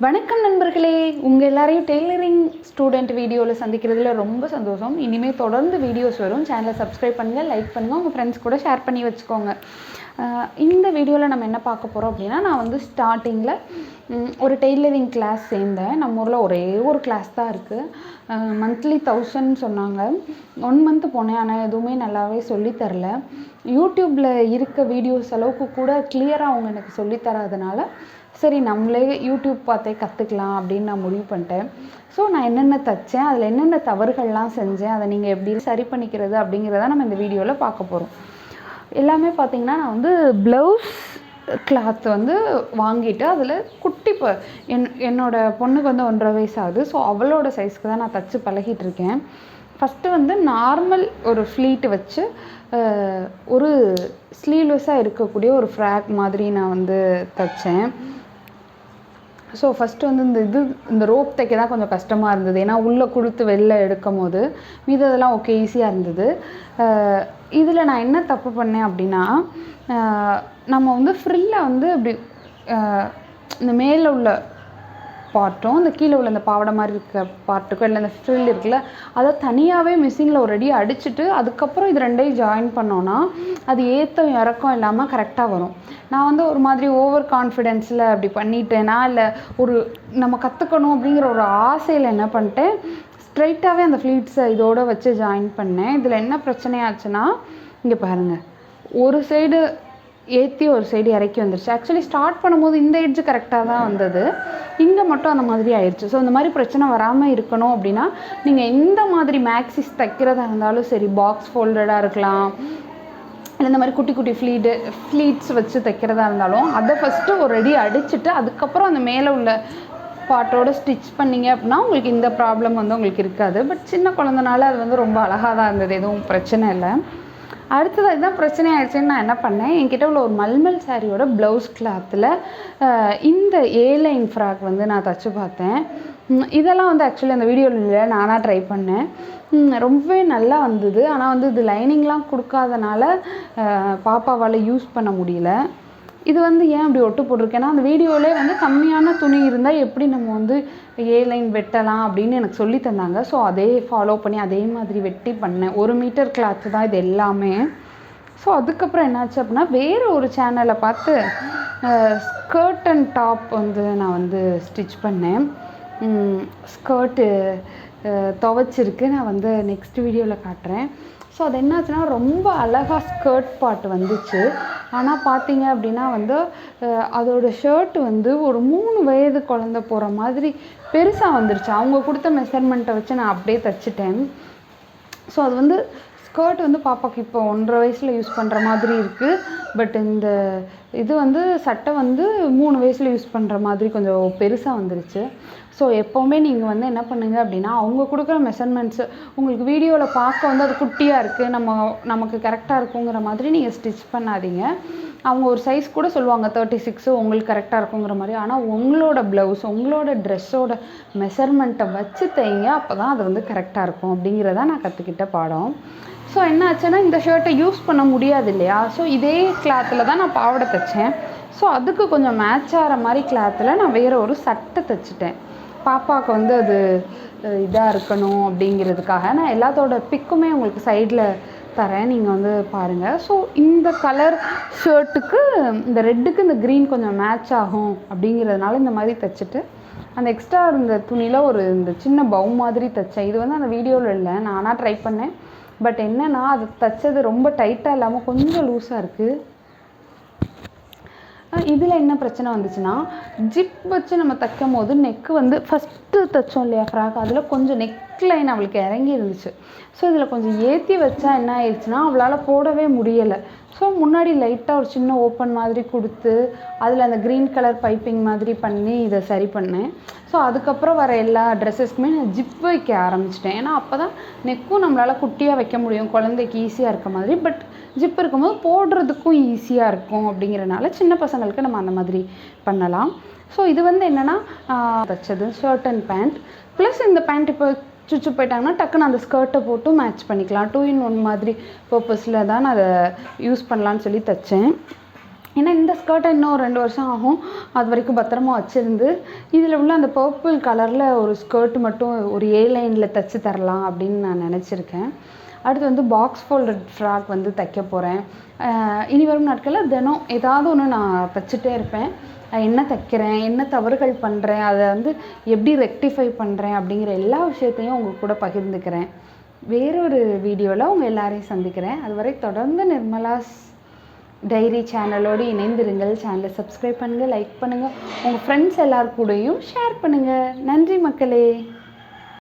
வணக்கம் நண்பர்களே, உங்கள் எல்லாரையும் டெய்லரிங் ஸ்டூடெண்ட் வீடியோவில் சந்திக்கிறதுல ரொம்ப சந்தோஷம். இனிமேல் தொடர்ந்து வீடியோஸ் வரும். சேனலை சப்ஸ்கிரைப் பண்ணுங்கள், லைக் பண்ணுங்கள், உங்கள் ஃப்ரெண்ட்ஸ் கூட ஷேர் பண்ணி வச்சுக்கோங்க. இந்த வீடியோவில் நம்ம என்ன பார்க்க போகிறோம் அப்படின்னா, நான் வந்து ஸ்டார்டிங்கில் ஒரு டெய்லரிங் கிளாஸ் சேர்ந்தேன். நம்ம ஊரில் ஒரே ஒரு கிளாஸ் தான் இருக்குது. மந்த்லி 1000 சொன்னாங்க. 1 மந்த் போனேன், ஆனால் எதுவுமே நல்லாவே சொல்லித்தரல. யூடியூப்பில் இருக்க வீடியோஸ் அளவுக்கு கூட கிளியராக அவங்க எனக்கு சொல்லித்தராதனால சரி நம்மளே யூடியூப் பார்த்தே கற்றுக்கலாம் அப்படின்னு நான் முடிவு பண்ணிட்டேன். ஸோ நான் என்னென்ன தைச்சேன், அதில் என்னென்ன தவறுகள்லாம் செஞ்சேன், அதை நீங்கள் எப்படி சரி பண்ணிக்கிறது அப்படிங்கிறத நம்ம இந்த வீடியோவில் பார்க்க போகிறோம். எல்லாமே பார்த்திங்கன்னா, நான் வந்து ப்ளவுஸ் கிளாத் வந்து வாங்கிட்டு அதில் குட்டி என்னோடய பொண்ணுக்கு வந்து 1.5 வயசு ஆகுது. ஸோ அவளோட சைஸ்க்கு தான் நான் தைச்சி பழகிட்டுருக்கேன். ஃபஸ்ட்டு வந்து நார்மல் ஒரு ஃப்ளீட்டு வச்சு ஒரு ஸ்லீவ்லெஸ்ஸாக இருக்கக்கூடிய ஒரு ஃப்ராக் மாதிரி நான் வந்து தைச்சேன். ஸோ ஃபஸ்ட்டு வந்து இந்த ரோப் தைக்க தான் கொஞ்சம் கஷ்டமாக இருந்தது. ஏன்னா உள்ளே கொடுத்து வெளில எடுக்கும் போது மீதெல்லாம் ஓகே ஈஸியாக இருந்தது. இதில் நான் என்ன தப்பு பண்ணேன் அப்படின்னா, நம்ம வந்து ஃப்ரில்லை வந்து இப்படி இந்த மேலே உள்ள பார்ட்டும் இந்த கீழே உள்ள இந்த பாவடை மாதிரி இருக்க பார்ட்டுக்கும் இல்லை இந்த ஃப்ரில் இருக்குல்ல, அதை தனியாகவே மிஷினில் ஒரு அடி அடிச்சுட்டு அதுக்கப்புறம் இது ரெண்டையும் ஜாயின் பண்ணோன்னா அது ஏற்றம் இறக்கம் இல்லாமல் கரெக்டாக வரும். நான் வந்து ஒரு மாதிரி ஓவர் கான்ஃபிடென்ஸில் அப்படி பண்ணிட்டேன்னா, இல்லை ஒரு நம்ம கற்றுக்கணும் அப்படிங்கிற ஒரு ஆசையில் என்ன பண்ணிட்டேன், ஸ்ட்ரைட்டாகவே அந்த ஃப்ளீட்ஸை இதோடு வச்சு ஜாயின் பண்ணேன். இதில் என்ன பிரச்சனையாச்சுன்னா, இங்கே பாருங்கள், ஒரு சைடு ஏற்றி ஒரு சைடு இறக்கி வந்துருச்சு. ஆக்சுவலி ஸ்டார்ட் பண்ணும்போது இந்த எட்ஜு கரெக்டாக தான் வந்தது, இங்கே மட்டும் அந்த மாதிரி ஆயிடுச்சு. ஸோ இந்த மாதிரி பிரச்சனை வராமல் இருக்கணும் அப்படின்னா, நீங்கள் எந்த மாதிரி மேக்ஸிஸ் தைக்கிறதா இருந்தாலும் சரி, பாக்ஸ் ஃபோல்டடாக இருக்கலாம், இல்லை இந்த மாதிரி குட்டி குட்டி ஃப்ளீட்ஸ் வச்சு தைக்கிறதா இருந்தாலும் அதை ஃபஸ்ட்டு ஒரு அடி அடிச்சுட்டு அதுக்கப்புறம் அந்த மேலே உள்ள பாட்டோட ஸ்டிச் பண்ணிங்க அப்படின்னா உங்களுக்கு இந்த ப்ராப்ளம் வந்து உங்களுக்கு இருக்காது. பட் சின்ன குழந்தனால அது வந்து ரொம்ப அழகாக தான் இருந்தது, எதுவும் பிரச்சனை இல்லை. அடுத்தது இதுதான் பிரச்சனை ஆகிடுச்சின்னு நான் என்ன பண்ணேன், என்கிட்ட உள்ள ஒரு மல்மல் சாரியோட ப்ளவுஸ் கிளாத்தில் இந்த ஏலைன் ஃப்ராக் வந்து நான் தைச்சி பார்த்தேன். இதெல்லாம் வந்து ஆக்சுவலி அந்த வீடியோவில் இல்லை, நானாக ட்ரை பண்ணேன். ரொம்பவே நல்லா வந்தது. ஆனால் வந்து இது லைனிங்லாம் கொடுக்காதனால பாப்பாவால் யூஸ் பண்ண முடியல. இது வந்து ஏன் அப்படி ஒட்டு போட்டிருக்கேன்னா, அந்த வீடியோவிலே வந்து கம்மியான துணி இருந்தால் எப்படி நம்ம வந்து ஏலைன் வெட்டலாம் அப்படின்னு எனக்கு சொல்லி தந்தாங்க. ஸோ அதே ஃபாலோ பண்ணி அதே மாதிரி வெட்டி பண்ணேன். 1 மீட்டர் கிளாத்து தான் இது எல்லாமே. ஸோ அதுக்கப்புறம் என்னாச்சு அப்படின்னா, வேறு ஒரு சேனலை பார்த்து ஸ்கர்ட் அண்ட் டாப் வந்து நான் வந்து ஸ்டிச் பண்ணேன். ஸ்கர்ட்டு துவைச்சிருக்கு, நான் வந்து நெக்ஸ்ட் வீடியோவில் காட்டுறேன். ஸோ அது என்னாச்சுன்னா, ரொம்ப அழகாக ஸ்கர்ட் பார்ட் வந்துச்சு. ஆனால் பார்த்தீங்க அப்படின்னா வந்து அதோட ஷர்ட்டு வந்து ஒரு 3 வயது குழந்த போகிற மாதிரி பெருசாக வந்துருச்சு. அவங்க கொடுத்த மெஷர்மெண்ட்டை வச்சு நான் அப்படியே தைச்சிட்டேன். ஸோ அது வந்து ஸ்கர்ட் வந்து பாப்பாவுக்கு இப்போ 1.5 வயசில் யூஸ் பண்ணுற மாதிரி இருக்குது. பட் இந்த இது வந்து சட்டை வந்து 3 வயசில் யூஸ் பண்ணுற மாதிரி கொஞ்சம் பெருசாக வந்துருச்சு. ஸோ எப்போவுமே நீங்கள் வந்து என்ன பண்ணுங்கள் அப்படின்னா, அவங்க கொடுக்குற மெஷர்மெண்ட்ஸு உங்களுக்கு வீடியோவில் பார்க்க வந்து அது குட்டியாக இருக்குது, நமக்கு கரெக்டாக இருக்குங்கிற மாதிரி நீங்கள் ஸ்டிச் பண்ணாதீங்க. அவங்க ஒரு சைஸ் கூட சொல்லுவாங்க 36 உங்களுக்கு கரெக்டாக இருக்குங்கிற மாதிரி. ஆனால் உங்களோட ப்ளவுஸ் உங்களோட ட்ரெஸ்ஸோட மெஷர்மெண்ட்டை வச்சு தைங்க, அப்போ தான் அது வந்து கரெக்டாக இருக்கும் அப்படிங்கிறத நான் கற்றுக்கிட்ட பாடம். ஸோ என்ன ஆச்சுன்னா, இந்த ஷர்ட்டை யூஸ் பண்ண முடியாது இல்லையா. ஸோ இதே கிளாத்தில் தான் நான் பாவாடை தைச்சேன். ஸோ அதுக்கு கொஞ்சம் மேட்ச் ஆகிற மாதிரி கிளாத்தில் நான் வேறு ஒரு சட்டை தைச்சிட்டேன். பாப்பாவுக்கு வந்து அது இதாக இருக்கணும் அப்படிங்கிறதுக்காக நான் எல்லாத்தோட பிக்குமே உங்களுக்கு சைடில் தரேன், நீங்கள் வந்து பாருங்கள். ஸோ இந்த கலர் ஷர்ட்டுக்கு இந்த ரெட்டுக்கு இந்த க்ரீன் கொஞ்சம் மேட்ச் ஆகும் அப்படிங்கிறதுனால இந்த மாதிரி தைச்சிட்டு அந்த எக்ஸ்ட்ரா இருந்த துணியில் இந்த சின்ன பவு மாதிரி தைச்சேன். இது வந்து அந்த வீடியோவில் இல்லை, நானாக ட்ரை பண்ணேன். பட் என்னென்னா, அது தைச்சது ரொம்ப டைட்டாக இல்லாமல் கொஞ்சம் லூஸாக இருக்குது. இதில் என்ன பிரச்சனை வந்துச்சுன்னா, ஜிப் வச்சு நம்ம தைக்கும் போது நெக்கு வந்து ஃபஸ்ட்டு தைச்சோம் இல்லையா ஃப்ராக், அதில் கொஞ்சம் நெக் லைன் அவளுக்கு இறங்கி இருந்துச்சு. ஸோ இதில் கொஞ்சம் ஏற்றி வச்சா என்ன ஆயிடுச்சுன்னா, அவளால் போடவே முடியலை. ஸோ முன்னாடி லைட்டாக ஒரு சின்ன ஓப்பன் மாதிரி கொடுத்து அதில் அந்த க்ரீன் கலர் பைப்பிங் மாதிரி பண்ணி இதை சரி பண்ணேன். ஸோ அதுக்கப்புறம் வர எல்லா ட்ரெஸ்ஸஸ்க்குமே நான் ஜிப் வைக்க ஆரம்பிச்சிட்டேன். ஏன்னா அப்போ தான் நெக்கும் நம்மளால் குட்டியாக வைக்க முடியும், குழந்தைக்கு ஈஸியாக இருக்க மாதிரி. பட் ஜிப் இருக்கும்போது போடுறதுக்கும் ஈஸியாக இருக்கும் அப்படிங்கிறனால சின்ன பசங்களுக்கு நம்ம அந்த மாதிரி பண்ணலாம். ஸோ இது வந்து என்னென்னா தைச்சது ஷர்ட் அண்ட் பேண்ட் ப்ளஸ் இந்த பேண்ட் இப்போ சுச்சு போயிட்டாங்கன்னா டக்குன்னு அந்த ஸ்கர்ட்டை போட்டு மேட்ச் பண்ணிக்கலாம். 2 in 1 மாதிரி பர்பஸில் தான் நான் அதை யூஸ் பண்ணலான்னு சொல்லி தைச்சேன். ஏன்னா இந்த ஸ்கர்ட்டை இன்னும் 2 வருஷம் ஆகும், அது வரைக்கும் பத்திரமா வச்சுருந்து இதில் உள்ள அந்த பர்பிள் கலரில் ஒரு ஸ்கர்ட் மட்டும் ஒரு ஏ லைனில் தைச்சி தரலாம் அப்படின்னு நான் நினச்சிருக்கேன். அடுத்து வந்து பாக்ஸ் ஃபோல்டட் ஃப்ராக் வந்து தைக்க போகிறேன். இனி வரும் நாட்களில் தினம் ஏதாவது ஒன்று நான் தைச்சிட்டே இருப்பேன். என்ன தைக்கிறேன், என்ன தவறுகள் பண்ணுறேன், அதை வந்து எப்படி ரெக்டிஃபை பண்ணுறேன் அப்படிங்கிற எல்லா விஷயத்தையும் உங்கள் கூட பகிர்ந்துக்கிறேன். வேறொரு வீடியோவில் உங்கள் எல்லாரையும் சந்திக்கிறேன். அதுவரை தொடர்ந்து நிர்மலாஸ் டைரி சேனலோடு இணைந்திருங்கள். சேனலை சப்ஸ்கிரைப் பண்ணுங்கள், லைக் பண்ணுங்கள், உங்கள் ஃப்ரெண்ட்ஸ் எல்லார் கூடயும் ஷேர் பண்ணுங்கள். நன்றி மக்களே.